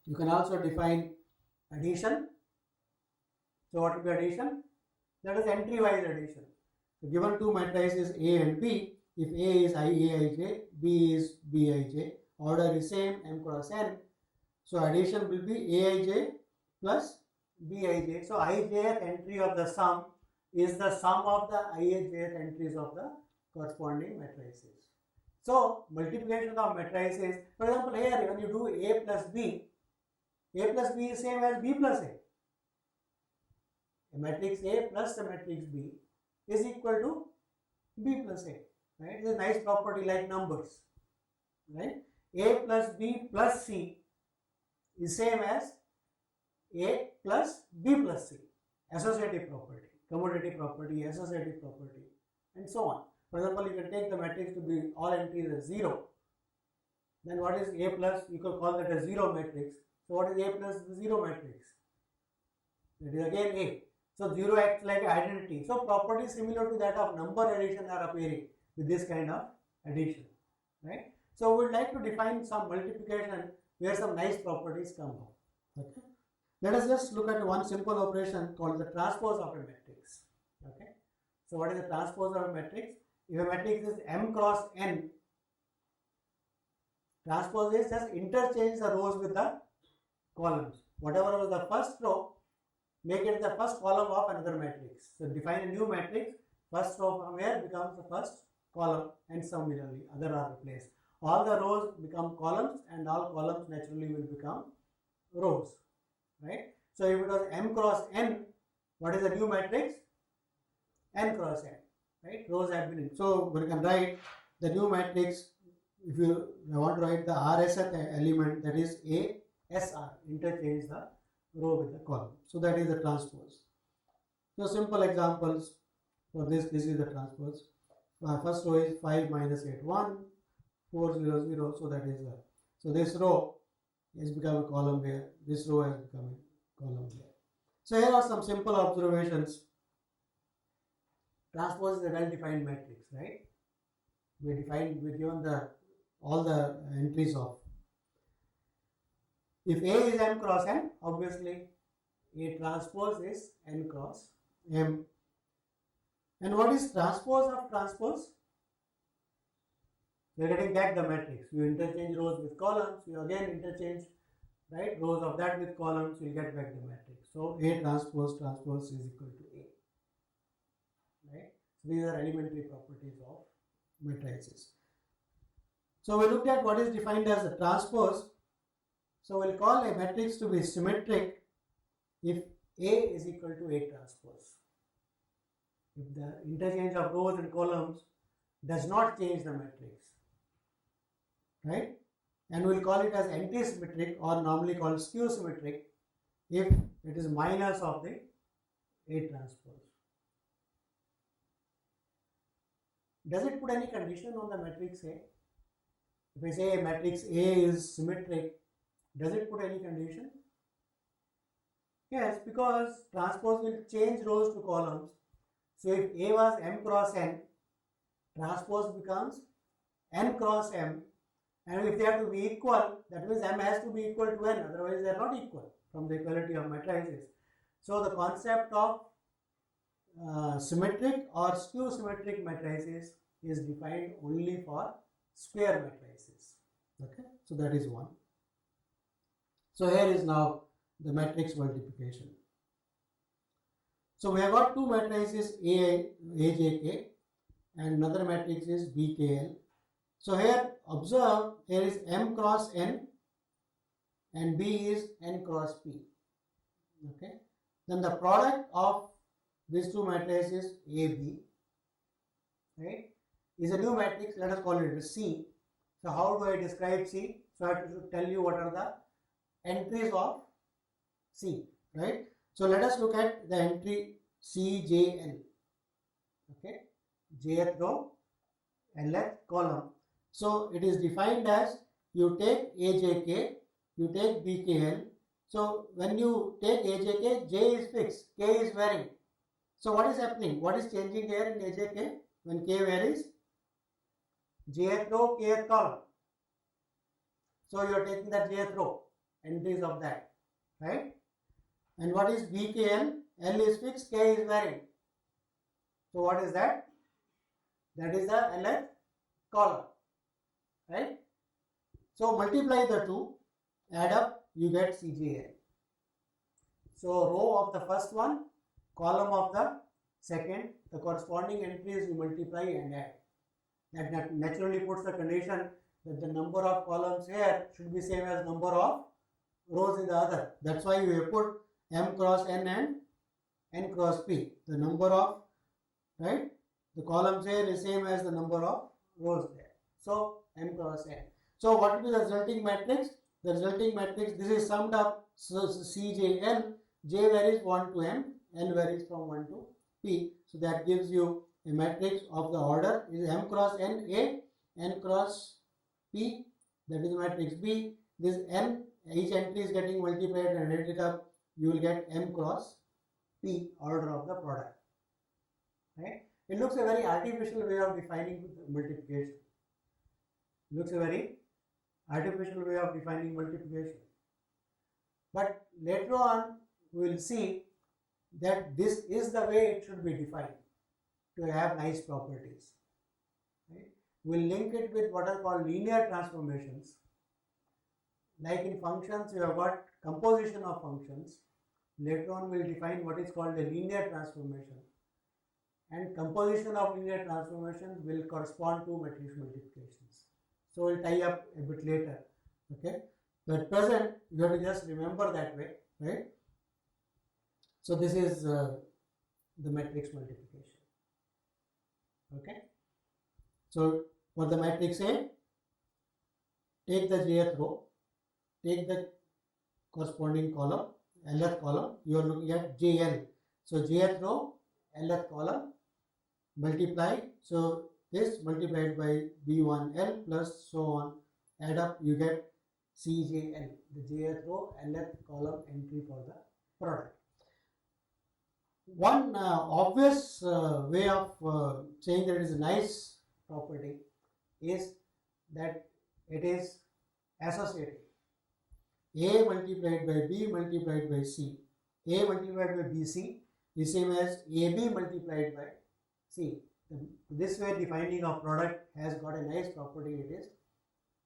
You can also define addition. So what will be addition? That is entry-wise addition. So given two matrices A and B, if A is IAIJ, B is BIJ, order is same, M cross N. So addition will be AIJ plus BIJ. So ijth entry of the sum is the sum of the ijth entries of the corresponding matrices. So multiplication of matrices, for example, here when you do A plus B is same as B plus A. A matrix A plus the matrix B is equal to B plus A. Right? It's a nice property like numbers. Right? A plus B plus C is same as A plus B plus C. Associative property, commutative property, associative property, and so on. For example, you can take the matrix to be all entries as 0. Then what is A plus? You can call that a 0 matrix. So what is A plus the 0 matrix? That is again A. So 0 acts like identity. So properties similar to that of number addition are appearing with this kind of addition. Right? So we would like to define some multiplication where some nice properties come out. Okay? Let us just look at one simple operation called the transpose of a matrix. Okay? So what is the transpose of a matrix? If a matrix is M cross N, transpose is just interchange the rows with the columns. Whatever was the first row, make it the first column of another matrix. So define a new matrix, first row from here becomes the first column and similarly other are replaced. All the rows become columns and all columns naturally will become rows. Right? So if it was M cross N, what is the new matrix? N cross N. Right? Rows have been in. So we can write the new matrix. If you want to write the RSth element, that is A SR, interchange the row with the column. So that is the transpose. So simple examples for this is the transpose. First row is 5 minus 8 1 4 0 0. So that is so this row has become a column here. This row has become a column here. So here are some simple observations. Transpose is a well-defined matrix, right? We given all the entries of. If A is M cross N, obviously A transpose is N cross M. And what is transpose of transpose? We are getting back the matrix. You interchange rows with columns, you again interchange rows of that with columns, you will get back the matrix. So A transpose is equal to A. Right? So these are elementary properties of matrices. So we looked at what is defined as a transpose. So we'll call a matrix to be symmetric if A is equal to A transpose. If the interchange of rows and columns does not change the matrix. Right? And we'll call it as anti-symmetric or normally called skew-symmetric if it is minus of the A transpose. Does it put any condition on the matrix A? If I say a matrix A is symmetric, does it put any condition? Yes, because transpose will change rows to columns. So if A was M cross N, transpose becomes N cross M. And if they have to be equal, that means M has to be equal to N, otherwise they are not equal from the equality of matrices. So the concept of symmetric or skew-symmetric matrices is defined only for square matrices. Okay, so that is one. So here is now the matrix multiplication. So we have got two matrices AJK and another matrix is BKL. So here observe here is M cross N and B is N cross P. Okay. Then the product of these two matrices AB, right, is a new matrix. Let us call it C. So how do I describe C? So I have to tell you what are the entries of C, right? So let us look at the entry CJN. Okay, jth row, nth column. So it is defined as you take AJK, you take BKL. So when you take AJK, J is fixed, K is varying. So what is happening? What is changing here in AJK when K varies? Jth row, kth column. So you are taking that jth row. entries of that, right? And what is BKL? L is fixed, K is varying. So what is that? That is the nth column, right? So multiply the two, add up, you get CJL. So row of the first one, column of the second, the corresponding entries you multiply and add. That naturally puts the condition that the number of columns here should be same as number of rows in the other. That's why we have put M cross N and N cross P. The number of, right, the columns here is same as the number of rows there. So M cross N. So what will be the resulting matrix? The resulting matrix, this is summed up, so CJL, J varies 1 to M, L varies from 1 to P. So that gives you a matrix of the order is M cross N A, N cross P, that is matrix B. This N, each entry is getting multiplied and added up, you will get M cross P, order of the product. Right? It looks a very artificial way of defining multiplication. It looks a very artificial way of defining multiplication. But later on, we will see that this is the way it should be defined to have nice properties. Right? We'll link it with what are called linear transformations. Like in functions, you have got composition of functions. Later on, we'll define what is called a linear transformation. And composition of linear transformation will correspond to matrix multiplications. So we'll tie up a bit later. Okay. But at present, you have to just remember that way, right? So this is the matrix multiplication. Okay. So for the matrix A, take the jth row, take the corresponding column, nth column, you are looking at JL. So jth row, nth column, multiply. So this multiplied by B1L plus so on, add up, you get CJL, the jth row, nth column entry for the product. One obvious way of saying that it is a nice property is that it is associative. A multiplied by B multiplied by C. A multiplied by BC is same as AB multiplied by C. This way defining of product has got a nice property, it is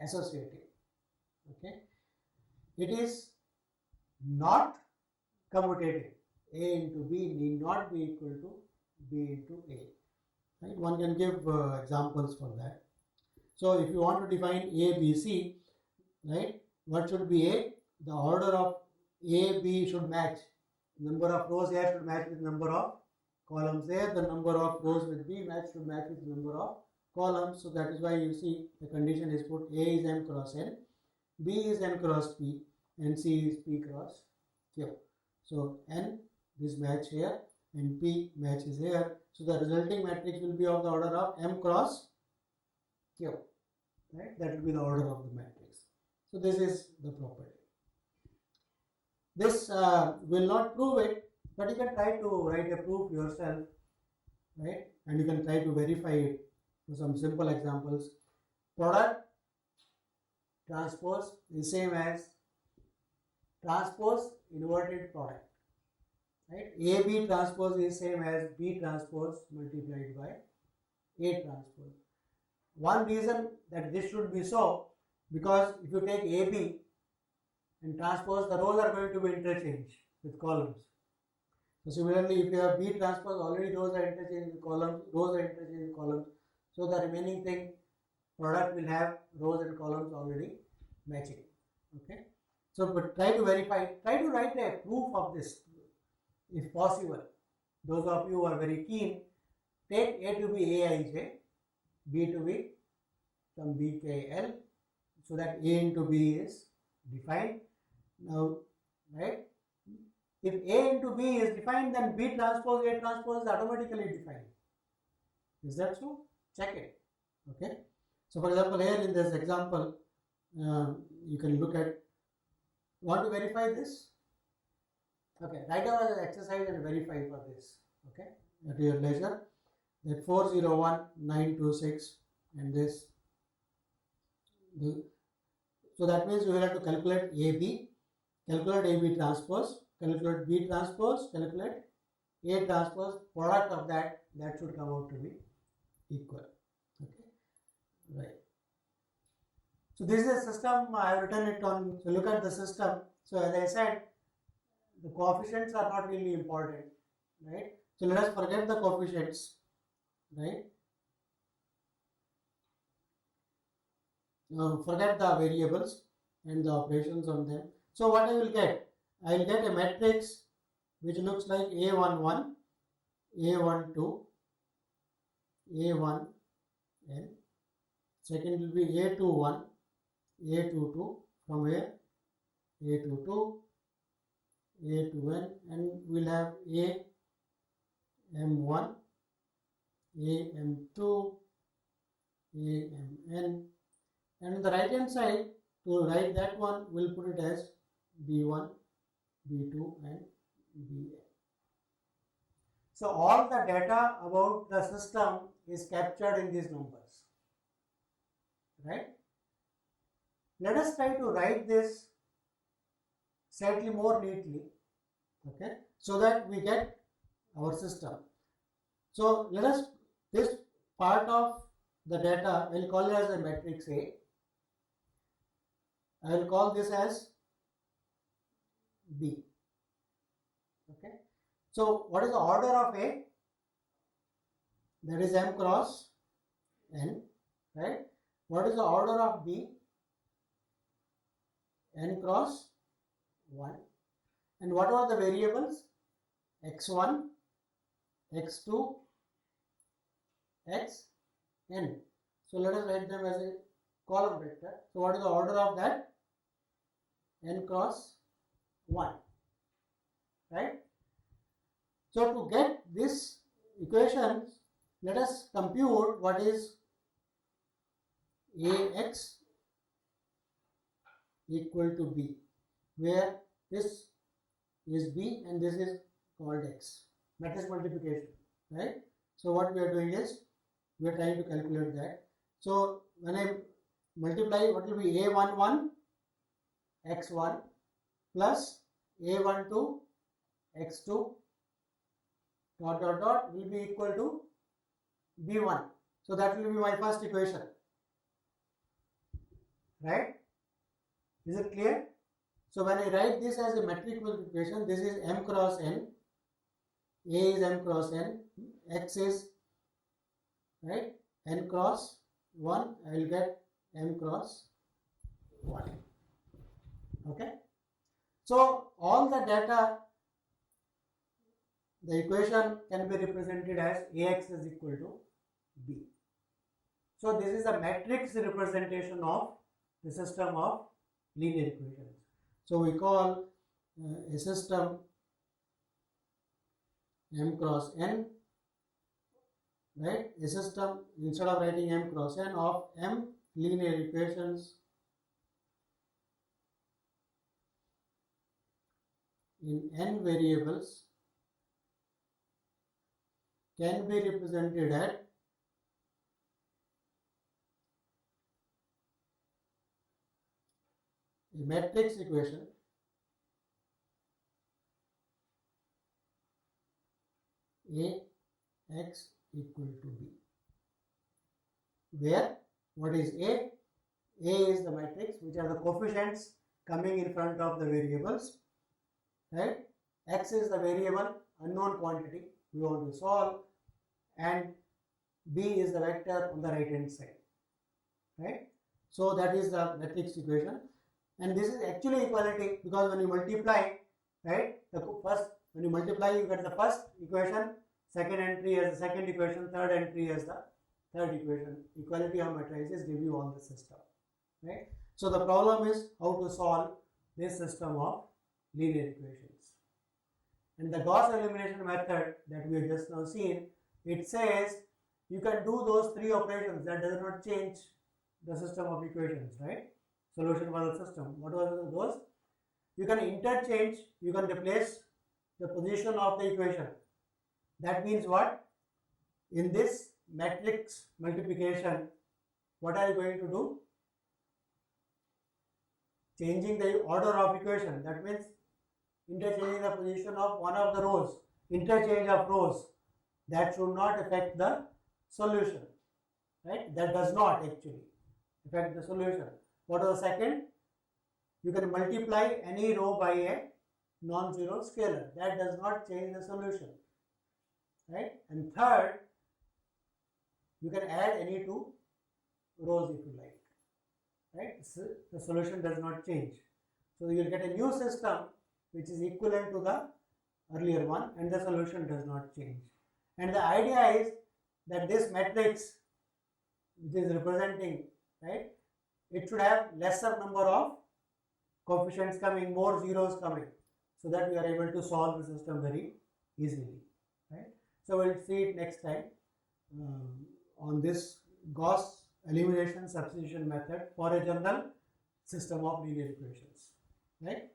associative. Okay. It is not commutative. A into B need not be equal to B into A. Right? One can give examples for that. So if you want to define A, B, C, right, what should be A? The order of A, B should match. Number of rows here should match with number of columns there. The number of rows with B should match with the number of columns. So that is why you see the condition is put A is M cross N, B is N cross P, and C is P cross Q. So N, this match here, and P matches here. So the resulting matrix will be of the order of M cross Q. Right? That will be the order of the matrix. So this is the property. This will not prove it, but you can try to write a proof yourself, right? And you can try to verify it with some simple examples. Product transpose is same as transpose inverted product, right? AB transpose is same as B transpose multiplied by A transpose. One reason that this should be so, because if you take AB and transpose, the rows are going to be interchanged with columns. So similarly, if you have B transpose, already rows are interchanged with columns, rows are interchanged with columns. So the remaining thing, product will have rows and columns already matching. Okay. So but try to verify, try to write a proof of this if possible. Those of you who are very keen, take A to be Aij, B to be some BKL, so that A into B is defined. Now, right? If A into B is defined, then B transpose A transpose is automatically defined. Is that so? Check it. Okay. So, for example, here in this example, you can look at. Want to verify this? Okay. Write down an exercise and verify for this. Okay. At your leisure. That 401926 and this. So that means we will have to calculate AB. calculate AB transpose, calculate B transpose, calculate A transpose, product of that should come out to be equal. Okay, right. So this is a system, I have written it on, so look at the system. So as I said, the coefficients are not really important, right? So let us forget the coefficients, right? Forget the variables and the operations on them. So what I will get? I will get a matrix which looks like A11, A12, A1, and second will be A21, A22, from here A22, A2n, and we'll have AM1, AM2, AMN, and on the right hand side, to write that one, we'll put it as B1, B2, and Bn. So all the data about the system is captured in these numbers, right? Let us try to write this slightly more neatly, okay, so that we get our system. So let us, this part of the data, I will call it as a matrix A. I will call this as B. Okay. So what is the order of A? That is M cross N, right? What is the order of B? N cross 1. And what are the variables? X1, X2, Xn. So let us write them as a column vector. So what is the order of that? N cross 1, right? So to get this equation, let us compute what is Ax equal to B, where this is B and this is called X, matrix multiplication, right? So what we are doing is, we are trying to calculate that. So when I multiply, what will be A11 X1 plus A12 X2 dot dot dot will be equal to B1. So that will be my first equation, right? Is it clear? So when I write this as a matrix multiplication, this is M cross N, A is M cross N, X is, right, N cross 1, I will get M cross 1. Okay. So all the data, the equation can be represented as Ax is equal to B. So this is a matrix representation of the system of linear equations. So we call a system M cross N, right? A system, instead of writing M cross N, of M linear equations in n variables can be represented at a matrix equation Ax equal to B, where what is A? A is the matrix, which are the coefficients coming in front of the variables, right? X is the variable, unknown quantity we want to solve, and B is the vector on the right hand side, right? So that is the matrix equation, and this is actually equality, because when you multiply, right, when you multiply, you get the first equation, second entry as the second equation, third entry as the third equation. Equality of matrices give you all the system, right? So the problem is how to solve this system of linear equations. And the Gauss elimination method that we have just now seen, it says you can do those three operations, that does not change the system of equations, right? Solution for the system. What are those? You can interchange, you can replace the position of the equation. That means what? In this matrix multiplication, what are you going to do? changing the order of equation, that means interchanging the position of one of the rows, interchange of rows, that should not affect the solution, right? That does not actually affect the solution. What is the second? You can multiply any row by a non-zero scalar. That does not change the solution, right? And third, you can add any two rows if you like, right? So the solution does not change. So you will get a new system which is equivalent to the earlier one, and the solution does not change. And the idea is that this matrix which is representing, right, it should have lesser number of coefficients coming, more zeros coming, so that we are able to solve the system very easily, right? So we'll see it next time on this Gauss elimination substitution method for a general system of linear equations, right?